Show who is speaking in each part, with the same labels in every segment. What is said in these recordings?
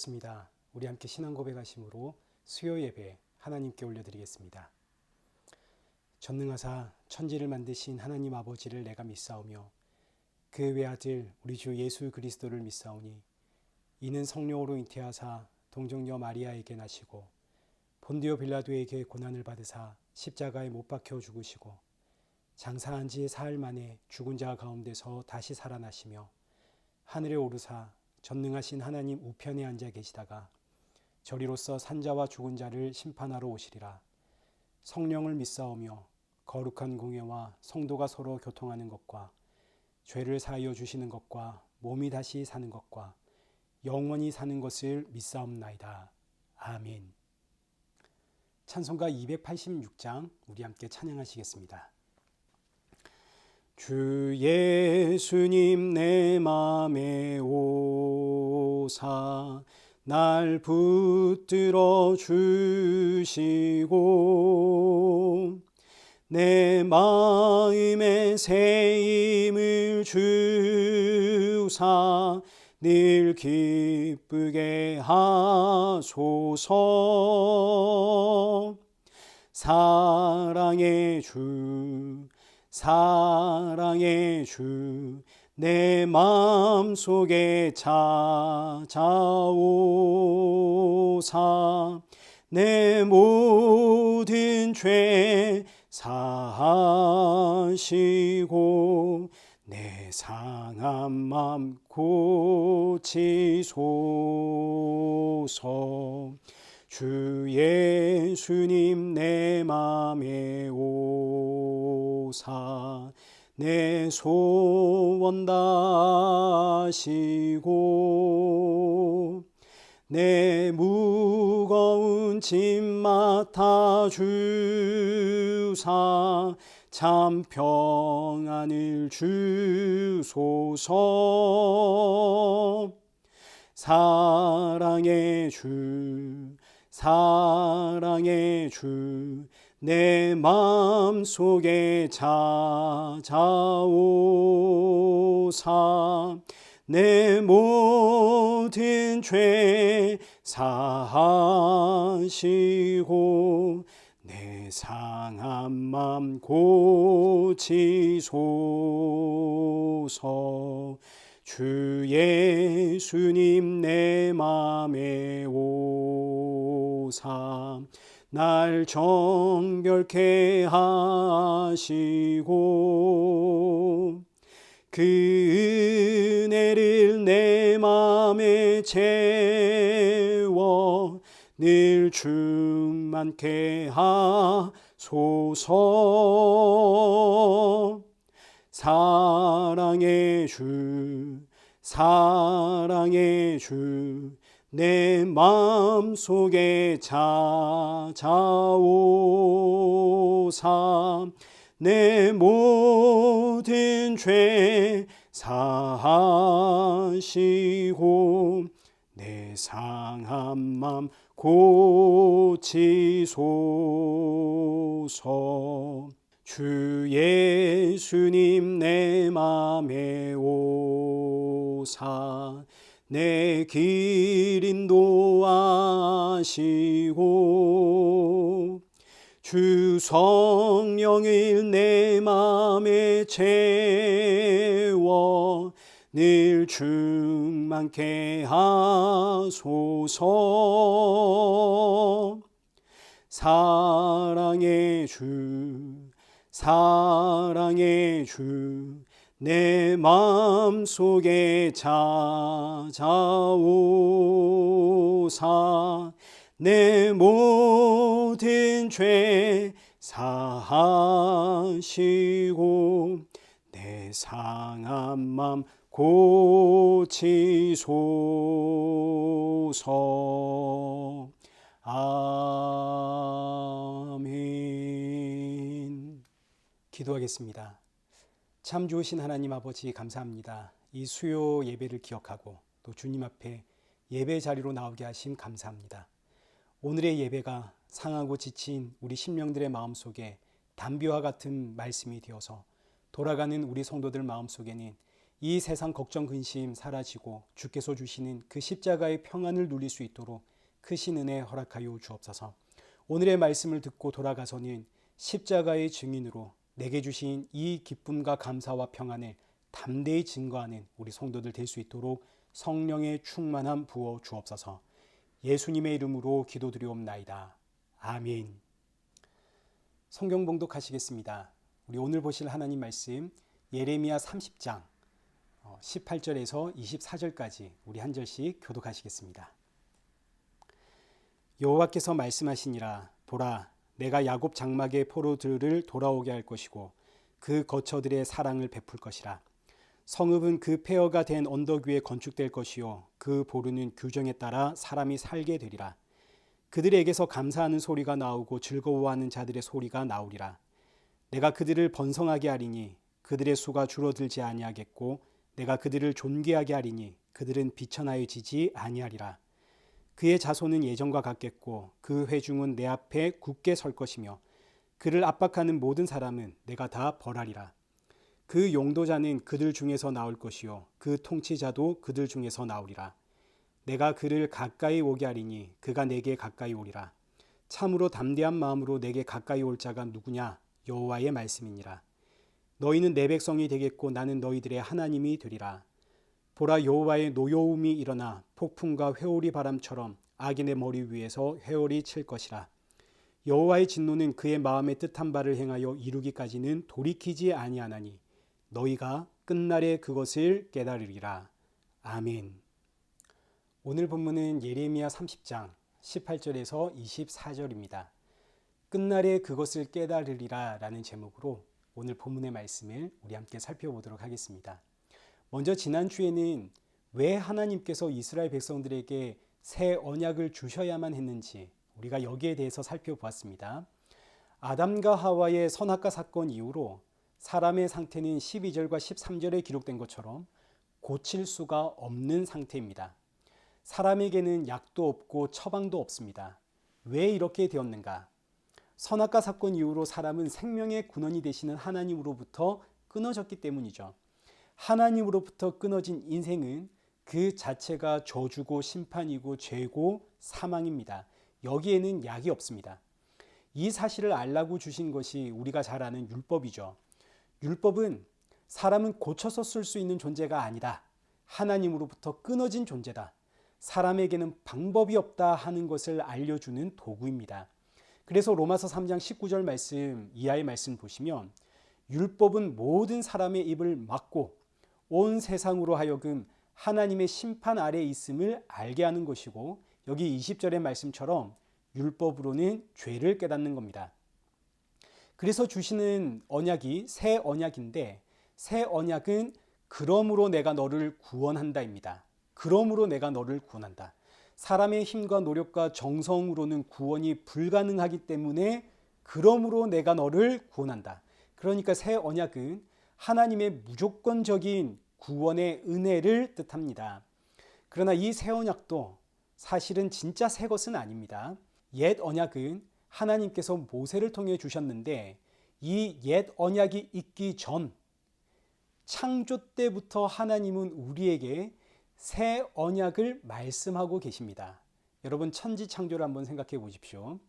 Speaker 1: 좋습니다. 우리 함께 신앙 고백하심으로 수요 예배 하나님께 올려드리겠습니다. 전능하사 천지를 만드신 하나님 아버지를 내가 믿사오며 그의 외아들 우리 주 예수 그리스도를 믿사오니 이는 성령으로 잉태하사 동정녀 마리아에게 나시고 본디오 빌라도에게 고난을 받으사 십자가에 못 박혀 죽으시고 장사한 지 사흘 만에 죽은 자 가운데서 다시 살아나시며 하늘에 오르사 전능하신 하나님 우편에 앉아 계시다가 저리로서 산자와 죽은 자를 심판하러 오시리라. 성령을 믿사오며 거룩한 공예와 성도가 서로 교통하는 것과 죄를 사하여 주시는 것과 몸이 다시 사는 것과 영원히 사는 것을 믿사옵나이다. 아멘. 찬송가 286장 우리 함께 찬양하시겠습니다. 주 예수님 내 맘에 오사 날 붙들어 주시고 내 마음에 새 힘을 주사 늘 기쁘게 하소서. 사랑의 주 사랑의 주 내 마음속에 찾아오사 내 모든 죄 사하시고 내 상한 맘 고치소서. 주 예수님 내 맘에 오사 내 소원 다시고 내 무거운 짐 맡아주사 참 평안을 주소서. 사랑의 주 사랑의 주 내 마음속에 찾아오사 내 모든 죄 사하시고 내 상한 맘 고치소서. 주 예수님 내 맘에 오사 날 정결케 하시고 그 은혜를 내 맘에 채워 늘 충만케 하소서. 사랑의 주 사랑의 주 내 마음속에 찾아오사 내 모든 죄 사하시고 내 상한 맘 고치소서. 주 예수님 내 맘에 오사 내 길 인도하시고 주 성령을 내 맘에 채워 늘 충만케 하소서. 사랑의 주 사랑의 주 내 마음속에 찾아오사 내 모든 죄 사하시고 내 상한 맘 고치소서. 아멘. 기도하겠습니다. 참 좋으신 하나님 아버지 감사합니다. 이 수요 예배를 기억하고 또 주님 앞에 예배 자리로 나오게 하심 감사합니다. 오늘의 예배가 상하고 지친 우리 심령들의 마음속에 담비와 같은 말씀이 되어서 돌아가는 우리 성도들 마음속에는 이 세상 걱정 근심 사라지고 주께서 주시는 그 십자가의 평안을 누릴 수 있도록 크신 은혜 허락하여 주옵소서. 오늘의 말씀을 듣고 돌아가서는 십자가의 증인으로 내게 주신 이 기쁨과 감사와 평안을 담대히 증거하는 우리 성도들 될 수 있도록 성령의 충만함 부어 주옵소서. 예수님의 이름으로 기도드리옵나이다. 아멘. 성경 봉독하시겠습니다. 우리 오늘 보실 하나님 말씀 예레미야 30장 18절에서 24절까지 우리 한 절씩 교독하시겠습니다. 여호와께서 말씀하시니라. 보라, 내가 야곱 장막의 포로들을 돌아오게 할 것이고 그 거처들의 사랑을 베풀 것이라. 성읍은 그 폐허가 된 언덕 위에 건축될 것이요 그 보루는 규정에 따라 사람이 살게 되리라. 그들에게서 감사하는 소리가 나오고 즐거워하는 자들의 소리가 나오리라. 내가 그들을 번성하게 하리니 그들의 수가 줄어들지 아니하겠고 내가 그들을 존귀하게 하리니 그들은 비천하여지지 아니하리라. 그의 자손은 예전과 같겠고 그 회중은 내 앞에 굳게 설 것이며 그를 압박하는 모든 사람은 내가 다 벌하리라. 그 용도자는 그들 중에서 나올 것이요 그 통치자도 그들 중에서 나오리라. 내가 그를 가까이 오게 하리니 그가 내게 가까이 오리라. 참으로 담대한 마음으로 내게 가까이 올 자가 누구냐? 여호와의 말씀이니라. 너희는 내 백성이 되겠고 나는 너희들의 하나님이 되리라. 보라, 여호와의 노여움이 일어나 폭풍과 회오리 바람처럼 악인의 머리 위에서 회오리 칠 것이라. 여호와의 진노는 그의 마음의 뜻한 바를 행하여 이루기까지는 돌이키지 아니하나니 너희가 끝날에 그것을 깨달으리라. 아멘. 오늘 본문은 예레미야 30장 18절에서 24절입니다. 끝날에 그것을 깨달으리라 라는 제목으로 오늘 본문의 말씀을 우리 함께 살펴보도록 하겠습니다. 먼저 지난주에는 왜 하나님께서 이스라엘 백성들에게 새 언약을 주셔야만 했는지 우리가 여기에 대해서 살펴보았습니다. 아담과 하와의 선악과 사건 이후로 사람의 상태는 12절과 13절에 기록된 것처럼 고칠 수가 없는 상태입니다. 사람에게는 약도 없고 처방도 없습니다. 왜 이렇게 되었는가? 선악과 사건 이후로 사람은 생명의 근원이 되시는 하나님으로부터 끊어졌기 때문이죠. 하나님으로부터 끊어진 인생은 그 자체가 저주고 심판이고 죄고 사망입니다. 여기에는 약이 없습니다. 이 사실을 알라고 주신 것이 우리가 잘 아는 율법이죠. 율법은 사람은 고쳐서 쓸 수 있는 존재가 아니다. 하나님으로부터 끊어진 존재다. 사람에게는 방법이 없다 하는 것을 알려주는 도구입니다. 그래서 로마서 3장 19절 말씀 이하의 말씀 보시면 율법은 모든 사람의 입을 막고 온 세상으로 하여금 하나님의 심판 아래에 있음을 알게 하는 것이고 여기 20절의 말씀처럼 율법으로는 죄를 깨닫는 겁니다. 그래서 주시는 언약이 새 언약인데 새 언약은 그러므로 내가 너를 구원한다입니다. 그러므로 내가 너를 구원한다. 사람의 힘과 노력과 정성으로는 구원이 불가능하기 때문에 그러므로 내가 너를 구원한다. 그러니까 새 언약은 하나님의 무조건적인 구원의 은혜를 뜻합니다. 그러나 이 새 언약도 사실은 진짜 새 것은 아닙니다. 옛 언약은 하나님께서 모세를 통해 주셨는데 이 옛 언약이 있기 전 창조 때부터 하나님은 우리에게 새 언약을 말씀하고 계십니다. 여러분 천지 창조를 한번 생각해 보십시오.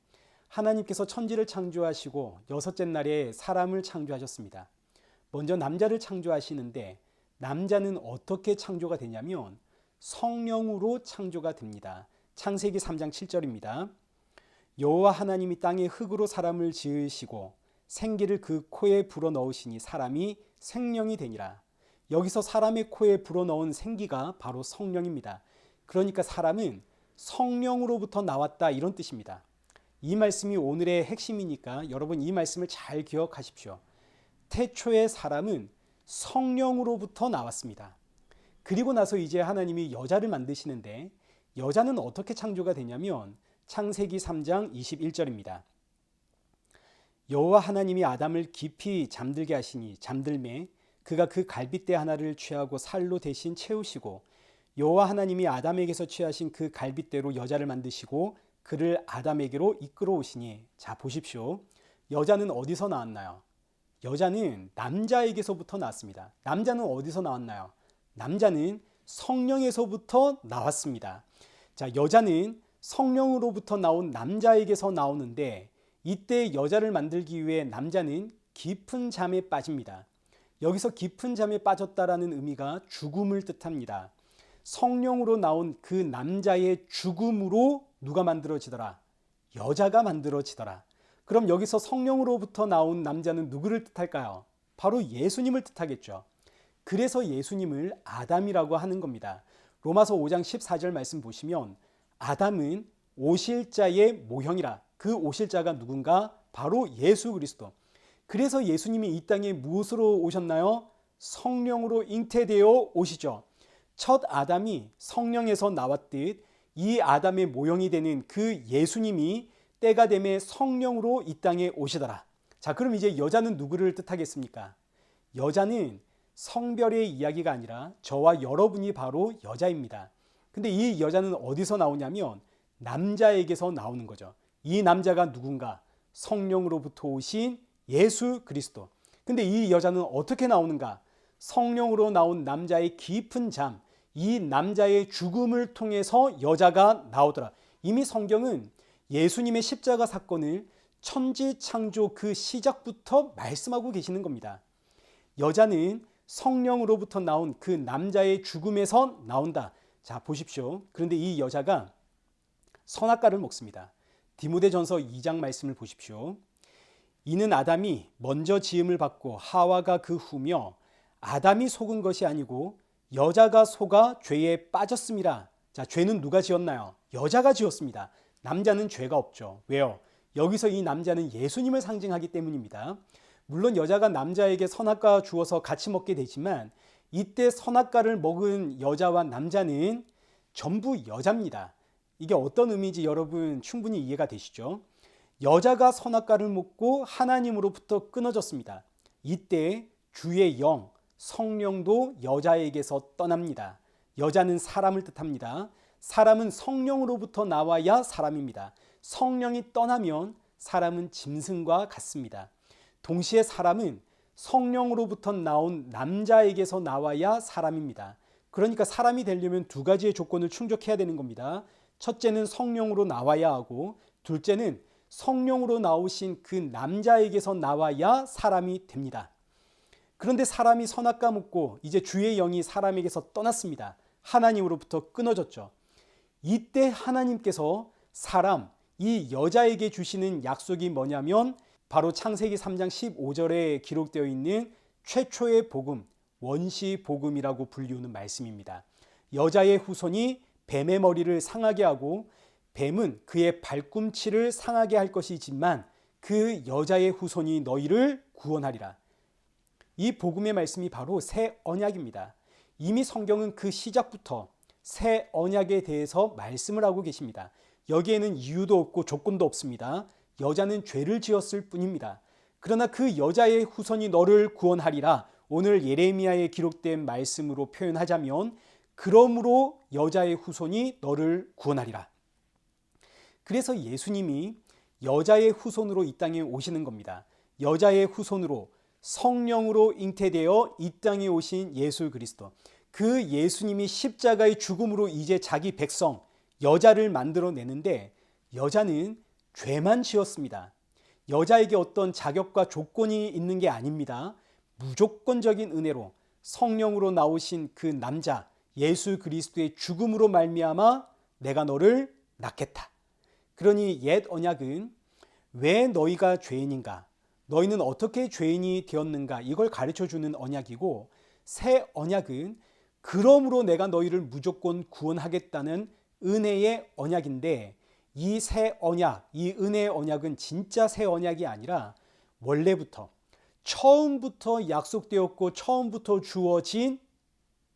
Speaker 1: 하나님께서 천지를 창조하시고 여섯째 날에 사람을 창조하셨습니다. 먼저 남자를 창조하시는데 남자는 어떻게 창조가 되냐면 성령으로 창조가 됩니다. 창세기 3장 7절입니다. 여호와 하나님이 땅에 흙으로 사람을 지으시고 생기를 그 코에 불어넣으시니 사람이 생명이 되니라. 여기서 사람의 코에 불어넣은 생기가 바로 성령입니다. 그러니까 사람은 성령으로부터 나왔다 이런 뜻입니다. 이 말씀이 오늘의 핵심이니까 여러분 이 말씀을 잘 기억하십시오. 태초의 사람은 성령으로부터 나왔습니다. 그리고 나서 이제 하나님이 여자를 만드시는데 여자는 어떻게 창조가 되냐면 창세기 3장 21절입니다. 여호와 하나님이 아담을 깊이 잠들게 하시니 잠들매 그가 그 갈빗대 하나를 취하고 살로 대신 채우시고 여호와 하나님이 아담에게서 취하신 그 갈빗대로 여자를 만드시고 그를 아담에게로 이끌어 오시니 자 보십시오. 여자는 어디서 나왔나요? 여자는 남자에게서부터 나왔습니다. 남자는 어디서 나왔나요? 남자는 성령에서부터 나왔습니다. 자, 여자는 성령으로부터 나온 남자에게서 나오는데 이때 여자를 만들기 위해 남자는 깊은 잠에 빠집니다. 여기서 깊은 잠에 빠졌다라는 의미가 죽음을 뜻합니다. 성령으로 나온 그 남자의 죽음으로 누가 만들어지더라? 여자가 만들어지더라. 그럼 여기서 성령으로부터 나온 남자는 누구를 뜻할까요? 바로 예수님을 뜻하겠죠. 그래서 예수님을 아담이라고 하는 겁니다. 로마서 5장 14절 말씀 보시면 아담은 오실자의 모형이라. 그 오실자가 누군가? 바로 예수 그리스도. 그래서 예수님이 이 땅에 무엇으로 오셨나요? 성령으로 잉태되어 오시죠. 첫 아담이 성령에서 나왔듯 이 아담의 모형이 되는 그 예수님이 때가 되매 성령으로 이 땅에 오시더라. 자, 그럼 이제 여자는 누구를 뜻하겠습니까? 여자는 성별의 이야기가 아니라 저와 여러분이 바로 여자입니다. 근데 이 여자는 어디서 나오냐면 남자에게서 나오는 거죠. 이 남자가 누군가? 성령으로부터 오신 예수 그리스도. 근데 이 여자는 어떻게 나오는가? 성령으로 나온 남자의 깊은 잠, 이 남자의 죽음을 통해서 여자가 나오더라. 이미 성경은 예수님의 십자가 사건을 천지창조 그 시작부터 말씀하고 계시는 겁니다. 여자는 성령으로부터 나온 그 남자의 죽음에서 나온다. 자, 보십시오. 그런데 이 여자가 선악과를 먹습니다. 디모데전서 2장 말씀을 보십시오. 이는 아담이 먼저 지음을 받고 하와가 그 후며 아담이 속은 것이 아니고 여자가 속아 죄에 빠졌음이라. 자, 죄는 누가 지었나요? 여자가 지었습니다. 남자는 죄가 없죠. 왜요? 여기서 이 남자는 예수님을 상징하기 때문입니다. 물론 여자가 남자에게 선악과 주어서 같이 먹게 되지만 이때 선악과를 먹은 여자와 남자는 전부 여자입니다. 이게 어떤 의미인지 여러분 충분히 이해가 되시죠? 여자가 선악과를 먹고 하나님으로부터 끊어졌습니다. 이때 주의 영, 성령도 여자에게서 떠납니다. 여자는 사람을 뜻합니다. 사람은 성령으로부터 나와야 사람입니다. 성령이 떠나면 사람은 짐승과 같습니다. 동시에 사람은 성령으로부터 나온 남자에게서 나와야 사람입니다. 그러니까 사람이 되려면 두 가지의 조건을 충족해야 되는 겁니다. 첫째는 성령으로 나와야 하고 둘째는 성령으로 나오신 그 남자에게서 나와야 사람이 됩니다. 그런데 사람이 선악과 먹고 이제 주의 영이 사람에게서 떠났습니다. 하나님으로부터 끊어졌죠. 이때 하나님께서 사람, 이 여자에게 주시는 약속이 뭐냐면 바로 창세기 3장 15절에 기록되어 있는 최초의 복음, 원시 복음이라고 불리우는 말씀입니다. 여자의 후손이 뱀의 머리를 상하게 하고 뱀은 그의 발꿈치를 상하게 할 것이지만 그 여자의 후손이 너희를 구원하리라. 이 복음의 말씀이 바로 새 언약입니다. 이미 성경은 그 시작부터 새 언약에 대해서 말씀을 하고 계십니다. 여기에는 이유도 없고 조건도 없습니다. 여자는 죄를 지었을 뿐입니다. 그러나 그 여자의 후손이 너를 구원하리라. 오늘 예레미야에 기록된 말씀으로 표현하자면 그러므로 여자의 후손이 너를 구원하리라. 그래서 예수님이 여자의 후손으로 이 땅에 오시는 겁니다. 여자의 후손으로 성령으로 잉태되어 이 땅에 오신 예수 그리스도. 그 예수님이 십자가의 죽음으로 이제 자기 백성 여자를 만들어내는데 여자는 죄만 지었습니다. 여자에게 어떤 자격과 조건이 있는 게 아닙니다. 무조건적인 은혜로 성령으로 나오신 그 남자 예수 그리스도의 죽음으로 말미암아 내가 너를 낳겠다. 그러니 옛 언약은 왜 너희가 죄인인가? 너희는 어떻게 죄인이 되었는가? 이걸 가르쳐주는 언약이고 새 언약은 그러므로 내가 너희를 무조건 구원하겠다는 은혜의 언약인데 이 새 언약, 이 은혜의 언약은 진짜 새 언약이 아니라 원래부터 처음부터 약속되었고 처음부터 주어진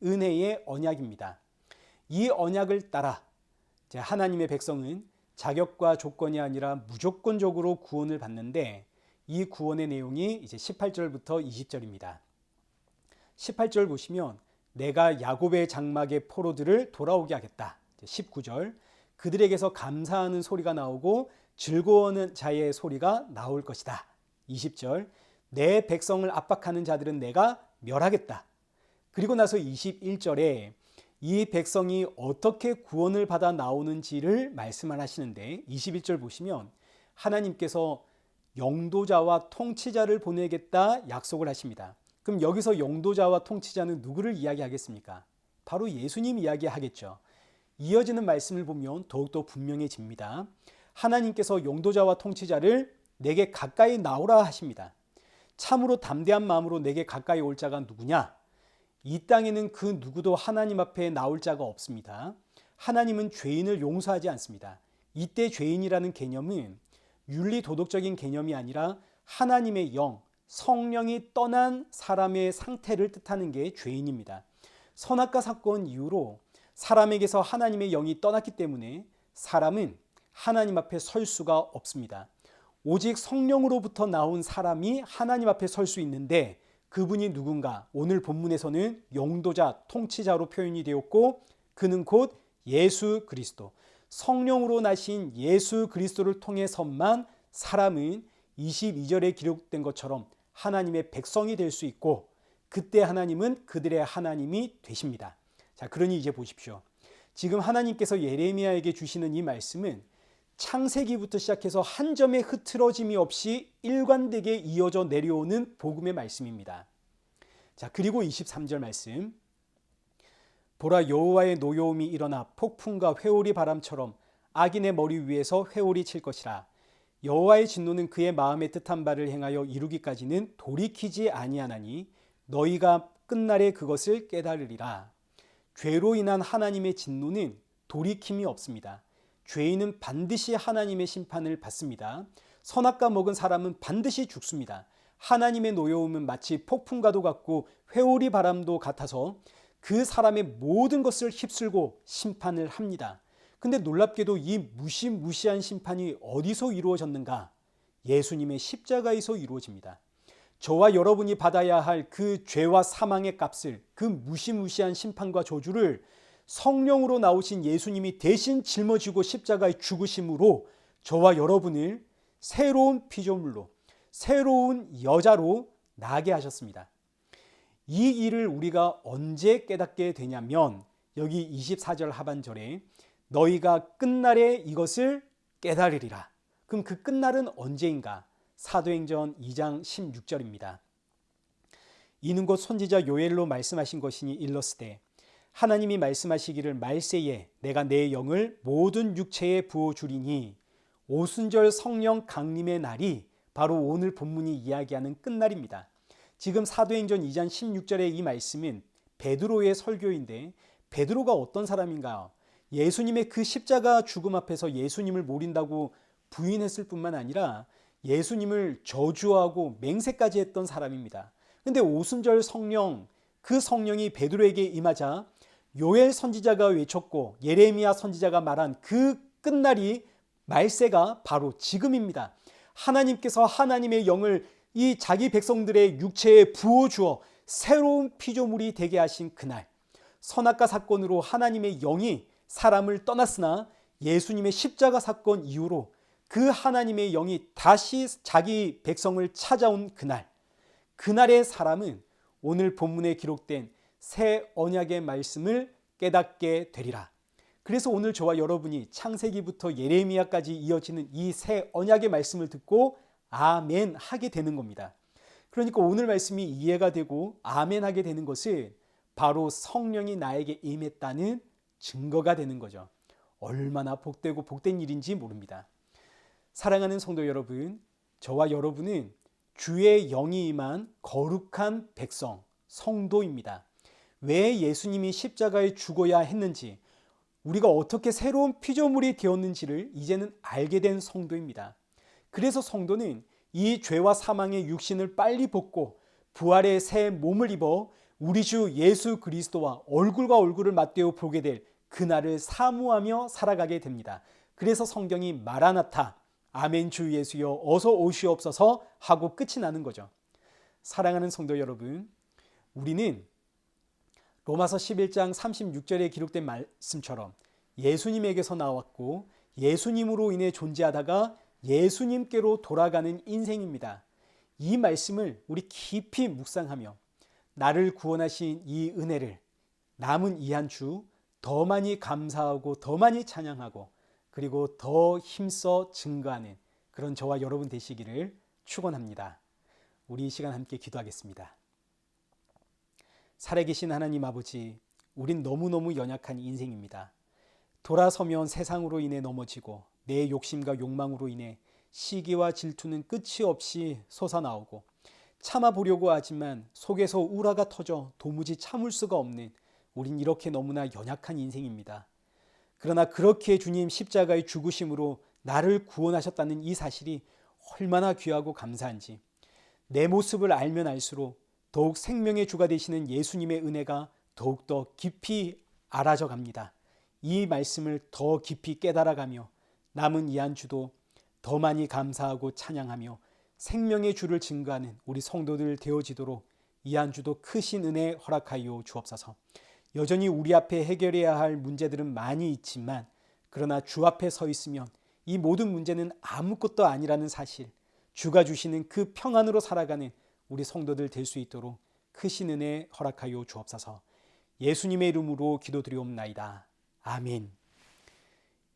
Speaker 1: 은혜의 언약입니다. 이 언약을 따라 하나님의 백성은 자격과 조건이 아니라 무조건적으로 구원을 받는데 이 구원의 내용이 이제 18절부터 20절입니다. 18절 보시면 내가 야곱의 장막의 포로들을 돌아오게 하겠다. 19절 그들에게서 감사하는 소리가 나오고 즐거워하는 자의 소리가 나올 것이다. 20절 내 백성을 압박하는 자들은 내가 멸하겠다. 그리고 나서 21절에 이 백성이 어떻게 구원을 받아 나오는지를 말씀을 하시는데 21절 보시면 하나님께서 영도자와 통치자를 보내겠다 약속을 하십니다. 그럼 여기서 영도자와 통치자는 누구를 이야기하겠습니까? 바로 예수님 이야기하겠죠. 이어지는 말씀을 보면 더욱더 분명해집니다. 하나님께서 영도자와 통치자를 내게 가까이 나오라 하십니다. 참으로 담대한 마음으로 내게 가까이 올 자가 누구냐? 이 땅에는 그 누구도 하나님 앞에 나올 자가 없습니다. 하나님은 죄인을 용서하지 않습니다. 이때 죄인이라는 개념은 윤리 도덕적인 개념이 아니라 하나님의 영, 성령이 떠난 사람의 상태를 뜻하는 게 죄인입니다. 선악과 사건 이후로 사람에게서 하나님의 영이 떠났기 때문에 사람은 하나님 앞에 설 수가 없습니다. 오직 성령으로부터 나온 사람이 하나님 앞에 설 수 있는데 그분이 누군가? 오늘 본문에서는 영도자, 통치자로 표현이 되었고 그는 곧 예수 그리스도, 성령으로 나신 예수 그리스도를 통해서만 사람은 22절에 기록된 것처럼 하나님의 백성이 될 수 있고 그때 하나님은 그들의 하나님이 되십니다. 자, 그러니 이제 보십시오. 지금 하나님께서 예레미야에게 주시는 이 말씀은 창세기부터 시작해서 한 점의 흐트러짐이 없이 일관되게 이어져 내려오는 복음의 말씀입니다. 자, 그리고 23절 말씀. 보라, 여호와의 노여움이 일어나 폭풍과 회오리 바람처럼 악인의 머리 위에서 회오리 칠 것이라. 여호와의 진노는 그의 마음에 뜻한 바를 행하여 이루기까지는 돌이키지 아니하나니 너희가 끝날에 그것을 깨달으리라. 죄로 인한 하나님의 진노는 돌이킴이 없습니다. 죄인은 반드시 하나님의 심판을 받습니다. 선악과 먹은 사람은 반드시 죽습니다. 하나님의 노여움은 마치 폭풍과도 같고 회오리 바람도 같아서 그 사람의 모든 것을 휩쓸고 심판을 합니다. 근데 놀랍게도 이 무시무시한 심판이 어디서 이루어졌는가? 예수님의 십자가에서 이루어집니다. 저와 여러분이 받아야 할 그 죄와 사망의 값을, 그 무시무시한 심판과 저주를 성령으로 나오신 예수님이 대신 짊어지고 십자가에 죽으심으로 저와 여러분을 새로운 피조물로, 새로운 여자로 나게 하셨습니다. 이 일을 우리가 언제 깨닫게 되냐면 여기 24절 하반절에 너희가 끝날에 이것을 깨달으리라. 그럼 그 끝날은 언제인가? 사도행전 2장 16절입니다. 이는 곧 선지자 요엘로 말씀하신 것이니 일렀으되 하나님이 말씀하시기를 말세에 내가 내 영을 모든 육체에 부어주리니 오순절 성령 강림의 날이 바로 오늘 본문이 이야기하는 끝날입니다. 지금 사도행전 2장 16절의 이 말씀은 베드로의 설교인데 베드로가 어떤 사람인가요? 예수님의 그 십자가 죽음 앞에서 예수님을 모른다고 부인했을 뿐만 아니라 예수님을 저주하고 맹세까지 했던 사람입니다. 근데 오순절 성령, 그 성령이 베드로에게 임하자 요엘 선지자가 외쳤고 예레미야 선지자가 말한 그 끝날이 말세가 바로 지금입니다. 하나님께서 하나님의 영을 이 자기 백성들의 육체에 부어주어 새로운 피조물이 되게 하신 그날, 선악과 사건으로 하나님의 영이 사람을 떠났으나 예수님의 십자가 사건 이후로 그 하나님의 영이 다시 자기 백성을 찾아온 그날, 그날의 사람은 오늘 본문에 기록된 새 언약의 말씀을 깨닫게 되리라. 그래서 오늘 저와 여러분이 창세기부터 예레미야까지 이어지는 이 새 언약의 말씀을 듣고 아멘 하게 되는 겁니다. 그러니까 오늘 말씀이 이해가 되고 아멘 하게 되는 것은 바로 성령이 나에게 임했다는 증거가 되는 거죠. 얼마나 복되고 복된 일인지 모릅니다. 사랑하는 성도 여러분, 저와 여러분은 주의 영이 임한 거룩한 백성, 성도입니다. 왜 예수님이 십자가에 죽어야 했는지, 우리가 어떻게 새로운 피조물이 되었는지를 이제는 알게 된 성도입니다. 그래서 성도는 이 죄와 사망의 육신을 빨리 벗고 부활의 새 몸을 입어 우리 주 예수 그리스도와 얼굴과 얼굴을 맞대어 보게 될 그날을 사모하며 살아가게 됩니다. 그래서 성경이 마라나타, 아멘 주 예수여 어서 오시옵소서 하고 끝이 나는 거죠. 사랑하는 성도 여러분, 우리는 로마서 11장 36절에 기록된 말씀처럼 예수님에게서 나왔고 예수님으로 인해 존재하다가 예수님께로 돌아가는 인생입니다. 이 말씀을 우리 깊이 묵상하며 나를 구원하신 이 은혜를 남은 이 한 주 더 많이 감사하고 더 많이 찬양하고 그리고 더 힘써 증거하는 그런 저와 여러분 되시기를 축원합니다. 우리 이 시간 함께 기도하겠습니다. 살아계신 하나님 아버지, 우린 너무너무 연약한 인생입니다. 돌아서면 세상으로 인해 넘어지고 내 욕심과 욕망으로 인해 시기와 질투는 끝이 없이 솟아나오고 참아보려고 하지만 속에서 우라가 터져 도무지 참을 수가 없는 우린 이렇게 너무나 연약한 인생입니다. 그러나 그렇게 주님 십자가의 죽으심으로 나를 구원하셨다는 이 사실이 얼마나 귀하고 감사한지 내 모습을 알면 알수록 더욱 생명의 주가 되시는 예수님의 은혜가 더욱더 깊이 알아져 갑니다. 이 말씀을 더 깊이 깨달아가며 남은 이 한 주도 더 많이 감사하고 찬양하며 생명의 주를 증거하는 우리 성도들 되어지도록 이 한 주도 크신 은혜 허락하여 주옵소서. 여전히 우리 앞에 해결해야 할 문제들은 많이 있지만 그러나 주 앞에 서 있으면 이 모든 문제는 아무것도 아니라는 사실, 주가 주시는 그 평안으로 살아가는 우리 성도들 될 수 있도록 크신 은혜 허락하여 주옵소서. 예수님의 이름으로 기도드리옵나이다. 아멘.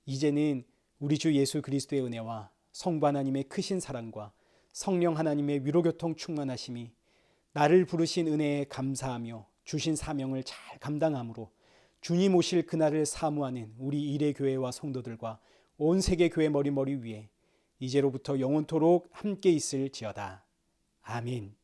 Speaker 1: 이제는 우리 주 예수 그리스도의 은혜와 성부 하나님의 크신 사랑과 성령 하나님의 위로교통 충만하심이 나를 부르신 은혜에 감사하며 주신 사명을 잘 감당함으로 주님 오실 그날을 사모하는 우리 일회교회와 성도들과 온 세계 교회 머리머리 위에 이제로부터 영원토록 함께 있을지어다. 아멘.